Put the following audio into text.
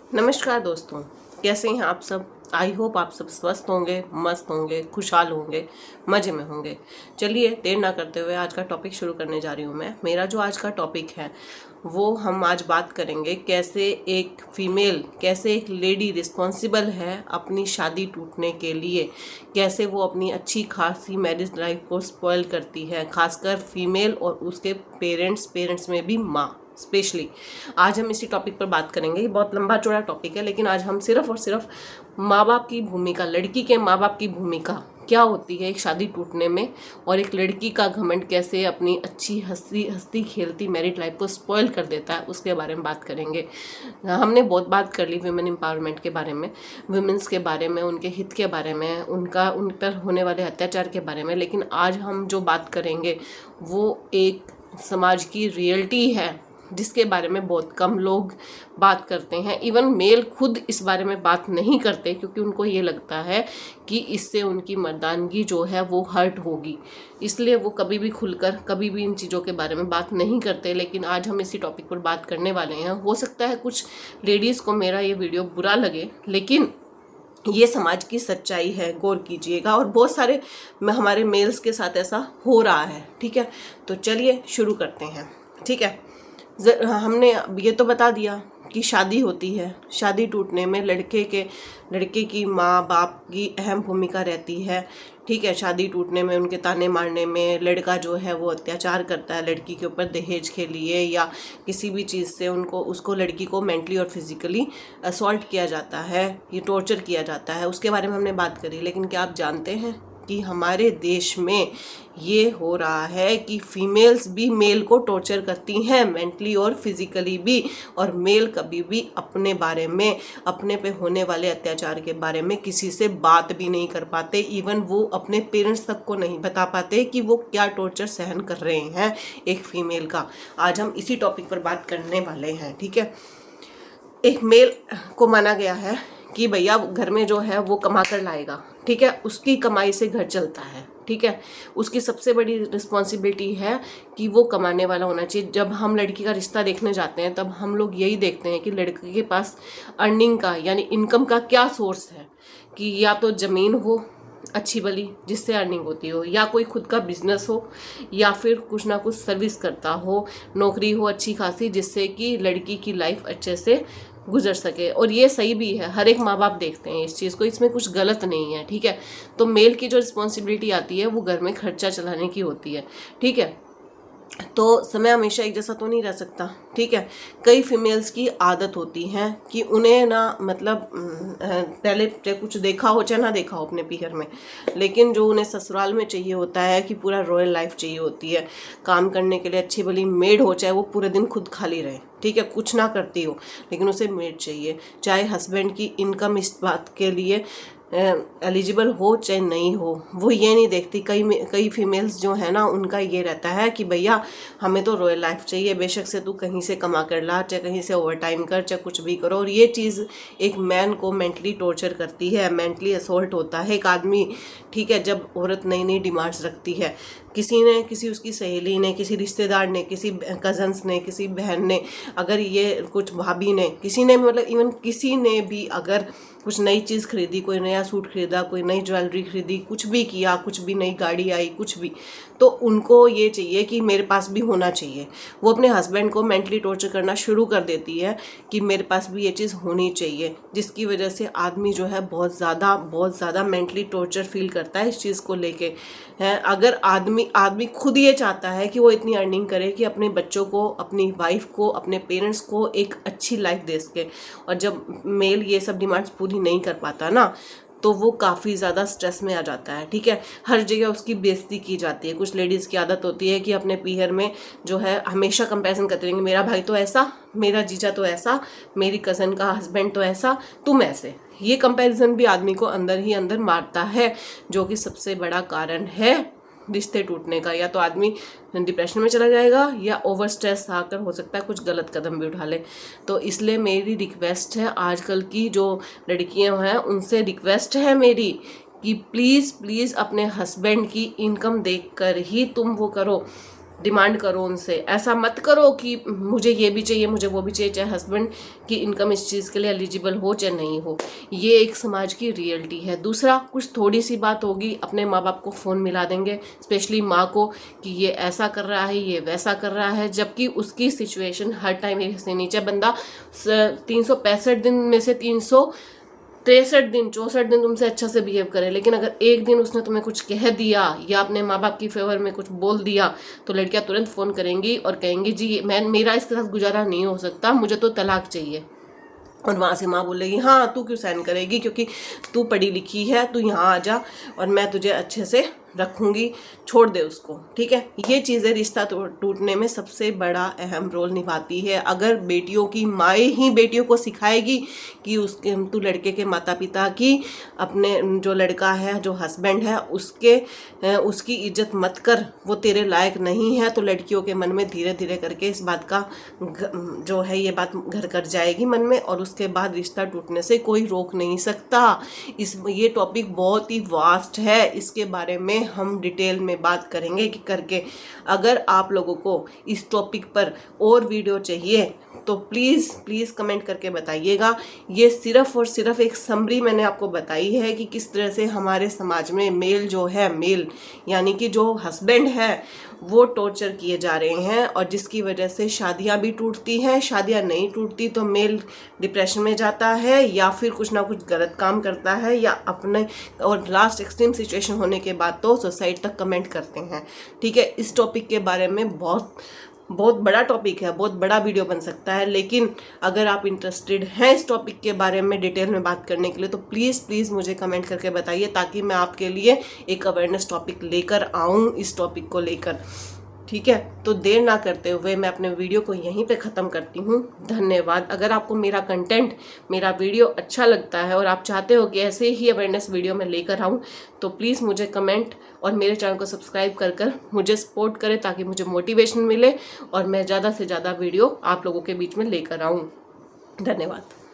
नमस्कार दोस्तों, कैसे हैं आप सब। आई होप आप सब स्वस्थ होंगे, मस्त होंगे, खुशहाल होंगे, मज़े में होंगे। चलिए देर ना करते हुए आज का टॉपिक शुरू करने जा रही हूँ मैं। मेरा जो आज का टॉपिक है वो हम आज बात करेंगे कैसे एक लेडी रिस्पॉन्सिबल है अपनी शादी टूटने के लिए, कैसे वो अपनी अच्छी खासी मैरिज लाइफ को स्पॉइल करती है, खासकर फीमेल और उसके पेरेंट्स में भी माँ स्पेशली। आज हम इसी टॉपिक पर बात करेंगे। ये बहुत लंबा चौड़ा टॉपिक है, लेकिन आज हम सिर्फ और सिर्फ माँ बाप की भूमिका, लड़की के माँ बाप की भूमिका क्या होती है एक शादी टूटने में, और एक लड़की का घमंड कैसे अपनी अच्छी हंसती खेलती मैरिड लाइफ को स्पॉइल कर देता है, उसके बारे में बात करेंगे। हमने बहुत बात कर ली वुमेन एम्पावरमेंट के बारे में, वुमेन्स के बारे में, उनके हित के बारे में, उन पर होने वाले अत्याचार के बारे में। लेकिन आज हम जो बात करेंगे वो एक समाज की रियलिटी है जिसके बारे में बहुत कम लोग बात करते हैं। इवन मेल खुद इस बारे में बात नहीं करते, क्योंकि उनको ये लगता है कि इससे उनकी मर्दानगी जो है वो हर्ट होगी, इसलिए वो कभी भी खुलकर कभी भी इन चीज़ों के बारे में बात नहीं करते। लेकिन आज हम इसी टॉपिक पर बात करने वाले हैं। हो सकता है कुछ लेडीज़ को मेरा ये वीडियो बुरा लगे, लेकिन ये समाज की सच्चाई है, गौर कीजिएगा। और बहुत सारे हमारे मेल्स के साथ ऐसा हो रहा है। ठीक है, तो चलिए शुरू करते हैं। ठीक है, हमने ये तो बता दिया कि शादी होती है, शादी टूटने में लड़के की माँ बाप की अहम भूमिका रहती है। ठीक है, शादी टूटने में, उनके ताने मारने में, लड़का जो है वो अत्याचार करता है लड़की के ऊपर दहेज के लिए या किसी भी चीज़ से उसको लड़की को मेंटली और फिजिकली असॉल्ट किया जाता है, ये टॉर्चर किया जाता है, उसके बारे में हमने बात करी। लेकिन क्या आप जानते हैं कि हमारे देश में ये हो रहा है कि फीमेल्स भी मेल को टॉर्चर करती हैं मेंटली और फिजिकली भी, और मेल कभी भी अपने बारे में, अपने पे होने वाले अत्याचार के बारे में किसी से बात भी नहीं कर पाते। इवन वो अपने पेरेंट्स तक को नहीं बता पाते कि वो क्या टॉर्चर सहन कर रहे हैं एक फीमेल का। आज हम इसी टॉपिक पर बात करने वाले हैं। ठीक है, एक मेल को माना गया है कि भैया घर में जो है वो कमा कर लाएगा। ठीक है, उसकी कमाई से घर चलता है। ठीक है, उसकी सबसे बड़ी रिस्पॉन्सिबिलिटी है कि वो कमाने वाला होना चाहिए। जब हम लड़की का रिश्ता देखने जाते हैं तब हम लोग यही देखते हैं कि लड़के के पास अर्निंग का यानी इनकम का क्या सोर्स है, कि या तो ज़मीन हो अच्छी भली जिससे अर्निंग होती हो, या कोई खुद का बिजनेस हो, या फिर कुछ ना कुछ सर्विस करता हो, नौकरी हो अच्छी खासी जिससे कि लड़की की लाइफ अच्छे से गुजर सके। और ये सही भी है, हर एक माँ बाप देखते हैं इस चीज़ को, इसमें कुछ गलत नहीं है। ठीक है, तो मेल की जो रिस्पॉन्सिबिलिटी आती है वो घर में खर्चा चलाने की होती है। ठीक है, तो समय हमेशा एक जैसा तो नहीं रह सकता। ठीक है, कई फीमेल्स की आदत होती है कि उन्हें ना मतलब पहले चाहे कुछ देखा हो चाहे ना देखा हो अपने पीहर में, लेकिन जो उन्हें ससुराल में चाहिए होता है कि पूरा रॉयल लाइफ चाहिए होती है। काम करने के लिए अच्छी भली मेड हो, चाहे वो पूरे दिन खुद खाली रहे, ठीक है, कुछ ना करती हो, लेकिन उसे मेड चाहिए। चाहे हस्बैंड की इनकम इस बात के लिए एलिजिबल हो चाहे नहीं हो, वो ये नहीं देखती। कई फीमेल्स जो है ना, उनका ये रहता है कि भैया हमें तो रॉयल लाइफ चाहिए, बेशक से तू कहीं से कमा कर ला, चाहे कहीं से ओवर टाइम कर, चाहे कुछ भी करो। और ये चीज़ एक मैन को मेंटली टॉर्चर करती है, मेंटली असोल्ट होता है एक आदमी। ठीक है, जब औरत नई नई डिमांड्स रखती है, किसी उसकी सहेली ने, किसी रिश्तेदार ने, किसी कजन्स ने, किसी बहन ने, अगर ये कुछ भाभी ने, किसी ने मतलब इवन किसी ने भी अगर कुछ नई चीज़ खरीदी, कोई नया सूट खरीदा, कोई नई ज्वेलरी खरीदी, कुछ भी किया, कुछ भी नई गाड़ी आई, कुछ भी, तो उनको ये चाहिए कि मेरे पास भी होना चाहिए। वो अपने हस्बैंड को मेंटली टॉर्चर करना शुरू कर देती है कि मेरे पास भी ये चीज़ होनी चाहिए, जिसकी वजह से आदमी जो है बहुत ज़्यादा मेंटली टॉर्चर फील करता है इस चीज़ को लेके। है, अगर आदमी खुद ये चाहता है कि वो इतनी अर्निंग करे कि अपने बच्चों को, अपनी वाइफ को, अपने पेरेंट्स को एक अच्छी लाइफ दे सके, और जब मेल ये सब डिमांड्स पूरी नहीं कर पाता ना, तो वो काफ़ी ज़्यादा स्ट्रेस में आ जाता है। ठीक है, हर जगह उसकी बेइज्जती की जाती है। कुछ लेडीज़ की आदत होती है कि अपने पीहर में जो है हमेशा कंपैरिजन करते रहेंगे, मेरा भाई तो ऐसा, मेरा जीजा तो ऐसा, मेरी कज़न का हस्बैंड तो ऐसा, तुम ऐसे। ये कंपैरिजन भी आदमी को अंदर ही अंदर मारता है, जो कि सबसे बड़ा कारण है रिश्ते टूटने का। या तो आदमी डिप्रेशन में चला जाएगा, या ओवर स्ट्रेस आकर हो सकता है कुछ गलत कदम भी उठा ले। तो इसलिए मेरी रिक्वेस्ट है, आजकल की जो लड़कियां हैं उनसे रिक्वेस्ट है मेरी कि प्लीज़ अपने हस्बैंड की इनकम देखकर ही तुम वो करो। डिमांड करो उनसे। ऐसा मत करो कि मुझे ये भी चाहिए, मुझे वो भी चाहिए, चाहे हस्बैंड की इनकम इस चीज़ के लिए एलिजिबल हो चाहे नहीं हो। ये एक समाज की रियलिटी है। दूसरा, कुछ थोड़ी सी बात होगी अपने माँ बाप को फ़ोन मिला देंगे, स्पेशली माँ को, कि ये ऐसा कर रहा है, ये वैसा कर रहा है, जबकि उसकी सिचुएशन हर टाइम एक से नीचे। बंदा 365 दिन में से 363 दिन 64 दिन तुमसे अच्छा से बिहेव करे, लेकिन अगर एक दिन उसने तुम्हें कुछ कह दिया या अपने माँ बाप की फेवर में कुछ बोल दिया तो लड़कियां तुरंत फ़ोन करेंगी और कहेंगी जी मेरा इसके साथ गुजारा नहीं हो सकता, मुझे तो तलाक चाहिए। और वहाँ से माँ बोलेगी हाँ तू क्यों साइन करेगी, क्योंकि तू पढ़ी लिखी है, तू यहाँ आ जा और मैं तुझे अच्छे से रखूँगी, छोड़ दे उसको। ठीक है, ये चीज़ें रिश्ता टूटने में सबसे बड़ा अहम रोल निभाती है। अगर बेटियों की माएँ ही बेटियों को सिखाएगी कि उसके तू लड़के के माता पिता की, अपने जो लड़का है, जो हस्बैंड है, उसकी इज्जत मत कर, वो तेरे लायक नहीं है, तो लड़कियों के मन में धीरे धीरे करके इस बात का जो है ये बात घर कर जाएगी मन में, और उसके बाद रिश्ता टूटने से कोई रोक नहीं सकता। ये टॉपिक बहुत ही वास्ट है, इसके बारे में हम डिटेल में बात करेंगे कि करके। अगर आप लोगों को इस टॉपिक पर और वीडियो चाहिए तो प्लीज़ कमेंट करके बताइएगा। ये सिर्फ और सिर्फ एक समरी मैंने आपको बताई है कि किस तरह से हमारे समाज में मेल यानी कि जो हस्बैंड है वो टॉर्चर किए जा रहे हैं, और जिसकी वजह से शादियां भी टूटती हैं। शादियां नहीं टूटती तो मेल डिप्रेशन में जाता है या फिर कुछ ना कुछ गलत काम करता है, या अपने, और लास्ट एक्सट्रीम सिचुएशन होने के बाद तो सुसाइड तक कमेंट करते हैं। ठीक है, इस टॉपिक के बारे में बहुत बड़ा टॉपिक है, बहुत बड़ा वीडियो बन सकता है, लेकिन अगर आप इंटरेस्टेड हैं इस टॉपिक के बारे में डिटेल में बात करने के लिए तो प्लीज़ मुझे कमेंट करके बताइए, ताकि मैं आपके लिए एक अवेयरनेस टॉपिक लेकर आऊँ इस टॉपिक को लेकर। ठीक है, तो देर ना करते हुए मैं अपने वीडियो को यहीं पे ख़त्म करती हूँ। धन्यवाद। अगर आपको मेरा कंटेंट, मेरा वीडियो अच्छा लगता है और आप चाहते हो कि ऐसे ही अवेयरनेस वीडियो मैं लेकर आऊँ, तो प्लीज़ मुझे कमेंट और मेरे चैनल को सब्सक्राइब कर मुझे सपोर्ट करें, ताकि मुझे मोटिवेशन मिले और मैं ज़्यादा से ज़्यादा वीडियो आप लोगों के बीच में लेकर आऊँ। धन्यवाद।